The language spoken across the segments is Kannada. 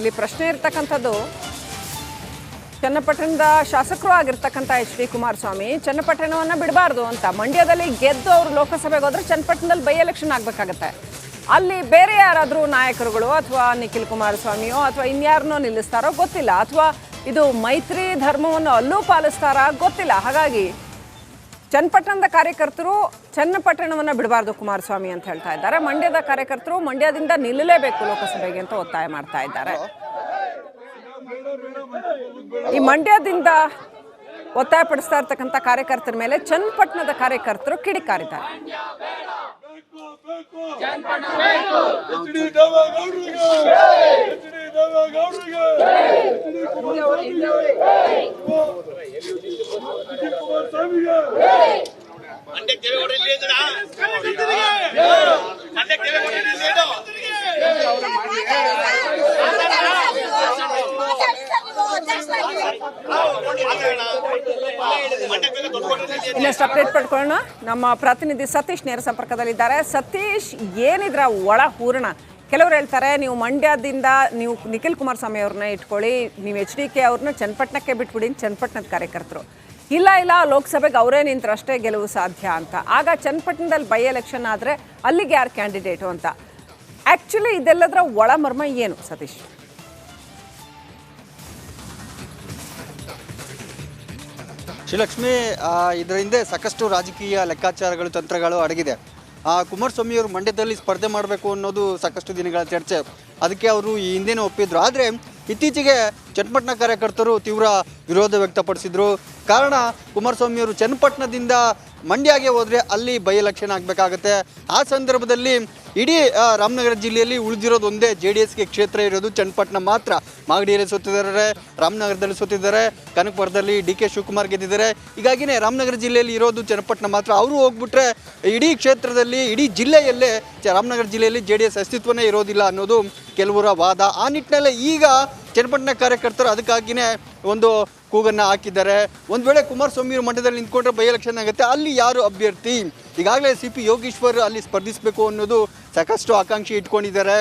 ಇಲ್ಲಿ ಪ್ರಶ್ನೆ ಇರ್ತಕ್ಕಂಥದ್ದು, ಚನ್ನಪಟ್ಟಣದ ಶಾಸಕರು ಆಗಿರ್ತಕ್ಕಂಥ ಎಚ್ ಡಿ ಕುಮಾರಸ್ವಾಮಿ ಚನ್ನಪಟ್ಟಣವನ್ನು ಬಿಡಬಾರ್ದು ಅಂತ. ಮಂಡ್ಯದಲ್ಲಿ ಗೆದ್ದು ಅವರು ಲೋಕಸಭೆಗೆ ಹೋದ್ರೆ ಚನ್ನಪಟ್ಟಣದಲ್ಲಿ ಬೈ ಎಲೆಕ್ಷನ್ ಆಗಬೇಕಾಗತ್ತೆ. ಅಲ್ಲಿ ಬೇರೆ ಯಾರಾದರೂ ನಾಯಕರುಗಳು ಅಥವಾ ನಿಖಿಲ್ ಕುಮಾರಸ್ವಾಮಿಯೋ ಅಥವಾ ಇನ್ಯಾರನ್ನೋ ನಿಲ್ಲಿಸ್ತಾರೋ ಗೊತ್ತಿಲ್ಲ, ಅಥವಾ ಇದು ಮೈತ್ರಿ ಧರ್ಮವನ್ನು ಅಲ್ಲೂ ಪಾಲಿಸ್ತಾರಾ ಗೊತ್ತಿಲ್ಲ. ಹಾಗಾಗಿ ಚನ್ನಪಟ್ಟಣದ ಕಾರ್ಯಕರ್ತರು ಚನ್ನಪಟ್ಟಣವನ್ನು ಬಿಡಬಾರ್ದು ಕುಮಾರಸ್ವಾಮಿ ಅಂತ ಹೇಳ್ತಾ ಇದ್ದಾರೆ. ಮಂಡ್ಯದ ಕಾರ್ಯಕರ್ತರು ಮಂಡ್ಯದಿಂದ ನಿಲ್ಲಲೇಬೇಕು ಲೋಕಸಭೆಗೆ ಅಂತ ಒತ್ತಾಯ ಮಾಡ್ತಾ ಇದ್ದಾರೆ. ಈ ಮಂಡ್ಯದಿಂದ ಒತ್ತಾಯ ಪಡಿಸ್ತಾ ಇರ್ತಕ್ಕಂಥ ಕಾರ್ಯಕರ್ತರ ಮೇಲೆ ಚನ್ನಪಟ್ಟಣದ ಕಾರ್ಯಕರ್ತರು ಕಿಡಿಕಾರಿದ್ದಾರೆ. ಇನ್ನಷ್ಟು ಅಪ್ಡೇಟ್ ಪಡ್ಕೊಳ್ಳೋಣ. ನಮ್ಮ ಪ್ರತಿನಿಧಿ ಸತೀಶ್ ನೇರ ಸಂಪರ್ಕದಲ್ಲಿದ್ದಾರೆ. ಸತೀಶ್, ಏನಿದ್ರ ಒಳ ಹೂರಣ? ಕೆಲವರು ಹೇಳ್ತಾರೆ ನೀವು ಮಂಡ್ಯದಿಂದ ನೀವು ನಿಖಿಲ್ ಕುಮಾರಸ್ವಾಮಿ ಅವ್ರನ್ನ ಇಟ್ಕೊಳ್ಳಿ, ನೀವು ಎಚ್ ಡಿ ಕೆ ಅವ್ರನ್ನ ಚನ್ನಪಟ್ಟಣಕ್ಕೆ ಬಿಟ್ಬಿಡಿ, ಚನ್ನಪಟ್ಟಣದ ಕಾರ್ಯಕರ್ತರು ಇಲ್ಲ ಲೋಕಸಭೆಗೆ ಅವರೇ ನಿಂತರಷ್ಟೇ ಗೆಲುವು ಸಾಧ್ಯ ಅಂತ. ಆಗ ಚನ್ನಪಟ್ಟಣದಲ್ಲಿ ಬೈ ಎಲೆಕ್ಷನ್ ಆದರೆ ಅಲ್ಲಿಗೆ ಯಾರು ಕ್ಯಾಂಡಿಡೇಟು ಅಂತ. ಆ್ಯಕ್ಚುಲಿ ಇದೆಲ್ಲದರ ಒಳಮರ್ಮ ಏನು ಸತೀಶ್? ಶ್ರೀಲಕ್ಷ್ಮಿ, ಇದರ ಹಿಂದೆ ಸಾಕಷ್ಟು ರಾಜಕೀಯ ಲೆಕ್ಕಾಚಾರಗಳು, ತಂತ್ರಗಳು ಅಡಗಿದೆ. ಕುಮಾರಸ್ವಾಮಿಯವರು ಮಂಡ್ಯದಲ್ಲಿ ಸ್ಪರ್ಧೆ ಮಾಡಬೇಕು ಅನ್ನೋದು ಸಾಕಷ್ಟು ದಿನಗಳ ಚರ್ಚೆ. ಅದಕ್ಕೆ ಅವರು ಈ ಹಿಂದೆನೇ ಒಪ್ಪಿದ್ರು. ಆದರೆ ಇತ್ತೀಚೆಗೆ ಚನ್ನಪಟ್ಟಣ ಕಾರ್ಯಕರ್ತರು ತೀವ್ರ ವಿರೋಧ ವ್ಯಕ್ತಪಡಿಸಿದರು. ಕಾರಣ, ಕುಮಾರಸ್ವಾಮಿಯವರು ಚನ್ನಪಟ್ಟಣದಿಂದ ಮಂಡ್ಯಗೆ ಹೋದರೆ ಅಲ್ಲಿ ಬೈ ಎಲೆಕ್ಷನ್ ಆಗಬೇಕಾಗತ್ತೆ. ಆ ಸಂದರ್ಭದಲ್ಲಿ ಇಡೀ ರಾಮನಗರ ಜಿಲ್ಲೆಯಲ್ಲಿ ಉಳಿದಿರೋದು ಒಂದೇ JDSಗೆ ಕ್ಷೇತ್ರ ಇರೋದು ಚನ್ನಪಟ್ಟಣ ಮಾತ್ರ. ಮಾಗಡಿಯಲ್ಲಿ ಸೋತಿದ್ದಾರೆ, ರಾಮನಗರದಲ್ಲಿ ಸೋತಿದ್ದಾರೆ, ಕನಕಪುರದಲ್ಲಿ DK ಶಿವಕುಮಾರ್ ಗೆದ್ದಿದ್ದಾರೆ. ಹೀಗಾಗಿನೇ ರಾಮನಗರ ಜಿಲ್ಲೆಯಲ್ಲಿ ಇರೋದು ಚನ್ನಪಟ್ಟಣ ಮಾತ್ರ. ಅವರು ಹೋಗ್ಬಿಟ್ರೆ ಇಡೀ ಕ್ಷೇತ್ರದಲ್ಲಿ, ಇಡೀ ಜಿಲ್ಲೆಯಲ್ಲೇ ರಾಮನಗರ ಜಿಲ್ಲೆಯಲ್ಲಿ JDS ಅಸ್ತಿತ್ವನೇ ಇರೋದಿಲ್ಲ ಅನ್ನೋದು ಕೆಲವರ ವಾದ. ಆ ನಿಟ್ಟಿನಲ್ಲಿ ಈಗ ಚನ್ನಪಟ್ಟಣ ಕಾರ್ಯಕರ್ತರು ಅದಕ್ಕಾಗಿಯೇ ಒಂದು ಕೂಗನ್ನು ಹಾಕಿದ್ದಾರೆ. ಒಂದು ವೇಳೆ ಕುಮಾರಸ್ವಾಮಿಯವರು ಮಂಡ್ಯದಲ್ಲಿ ನಿಂತ್ಕೊಂಡ್ರೆ ಬೈ ಎಲೆಕ್ಷನ್ ಆಗುತ್ತೆ, ಅಲ್ಲಿ ಯಾರು ಅಭ್ಯರ್ಥಿ? ಈಗಾಗಲೇ CP ಯೋಗೇಶ್ವರ್ ಅಲ್ಲಿ ಸ್ಪರ್ಧಿಸಬೇಕು ಅನ್ನೋದು ಸಾಕಷ್ಟು ಆಕಾಂಕ್ಷೆ ಇಟ್ಕೊಂಡಿದ್ದಾರೆ.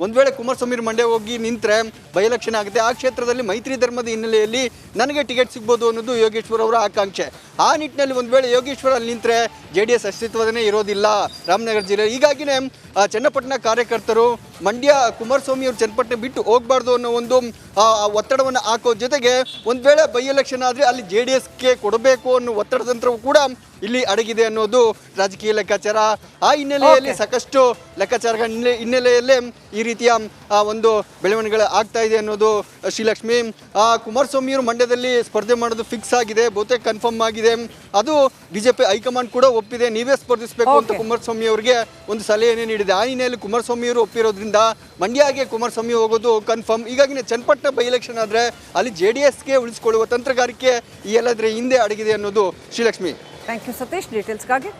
ಒಂದು ವೇಳೆ ಕುಮಾರಸ್ವಾಮಿಯವರು ಮಂಡ್ಯ ಹೋಗಿ ನಿಂತರೆ ಬೈ ಎಲೆಕ್ಷನ್ ಆಗುತ್ತೆ. ಆ ಕ್ಷೇತ್ರದಲ್ಲಿ ಮೈತ್ರಿ ಧರ್ಮದ ಹಿನ್ನೆಲೆಯಲ್ಲಿ ನನಗೆ ಟಿಕೆಟ್ ಸಿಗ್ಬೋದು ಅನ್ನೋದು ಯೋಗೇಶ್ವರ್ ಅವರ ಆಕಾಂಕ್ಷೆ. ಆ ನಿಟ್ಟಿನಲ್ಲಿ ಒಂದು ವೇಳೆ ಯೋಗೇಶ್ವರ್ ಅಲ್ಲಿ ನಿಂತರೆ JDS ಅಸ್ತಿತ್ವದೇ ಇರೋದಿಲ್ಲ ರಾಮನಗರ ಜಿಲ್ಲೆ. ಹೀಗಾಗಿನೇ ಚನ್ನಪಟ್ಟಣ ಕಾರ್ಯಕರ್ತರು ಮಂಡ್ಯ ಕುಮಾರಸ್ವಾಮಿಯವರು ಚನ್ನಪಟ್ಟಣ ಬಿಟ್ಟು ಹೋಗಬಾರ್ದು ಅನ್ನೋ ಒಂದು ಒತ್ತಡವನ್ನು ಹಾಕೋ ಜೊತೆಗೆ ಒಂದು ವೇಳೆ ಬೈ ಎಲೆಕ್ಷನ್ ಆದರೆ ಅಲ್ಲಿ JDSಗೆ ಕೊಡಬೇಕು ಅನ್ನೋ ಒತ್ತಡ ತಂತ್ರವು ಕೂಡ ಇಲ್ಲಿ ಅಡಗಿದೆ ಅನ್ನೋದು ರಾಜಕೀಯ ಲೆಕ್ಕಾಚಾರ. ಆ ಹಿನ್ನೆಲೆಯಲ್ಲಿ ಸಾಕಷ್ಟು ಲೆಕ್ಕಾಚಾರಗಳ ಹಿನ್ನೆಲೆಯಲ್ಲೇ ಈ ರೀತಿಯ ಒಂದು ಬೆಳವಣಿಗೆ ಆಗ್ತಾ ಇದೆ ಅನ್ನೋದು ಶ್ರೀಲಕ್ಷ್ಮಿ. ಕುಮಾರಸ್ವಾಮಿಯವರು ಮಂಡ್ಯದಲ್ಲಿ ಸ್ಪರ್ಧೆ ಮಾಡೋದು ಫಿಕ್ಸ್ ಆಗಿದೆ, ಬಹುತೇಕ ಕನ್ಫರ್ಮ್ ಆಗಿದೆ. ಅದು BJP ಹೈಕಮಾಂಡ್ ಕೂಡ ಒಪ್ಪಿದೆ. ನೀವೇ ಸ್ಪರ್ಧಿಸಬೇಕು ಅಂತ ಕುಮಾರಸ್ವಾಮಿ ಅವರಿಗೆ ಒಂದು ಸಲಹೆಯನ್ನೇ ನೀಡಿದೆ. ಆ ಹಿನ್ನೆಲೆಯಲ್ಲಿ ಕುಮಾರಸ್ವಾಮಿಯವರು ಒಪ್ಪಿರೋದ್ರಿಂದ ಮಂಡ್ಯಗೆ ಕುಮಾರಸ್ವಾಮಿ ಹೋಗೋದು ಕನ್ಫರ್ಮ್. ಹೀಗಾಗಿ ಚನ್ನಪಟ್ಟಣ ಬೈ ಎಲೆಕ್ಷನ್ ಆದರೆ ಅಲ್ಲಿ JDSಗೆ ಉಳಿಸಿಕೊಳ್ಳುವ ತಂತ್ರಗಾರಿಕೆ ಈ ಎಲ್ಲದರ ಹಿಂದೆ ಅಡಗಿದೆ ಅನ್ನೋದು ಶ್ರೀಲಕ್ಷ್ಮಿ. Thank you Satish ಡೀಟೇಲ್ಸ್ಗಾಗಿ.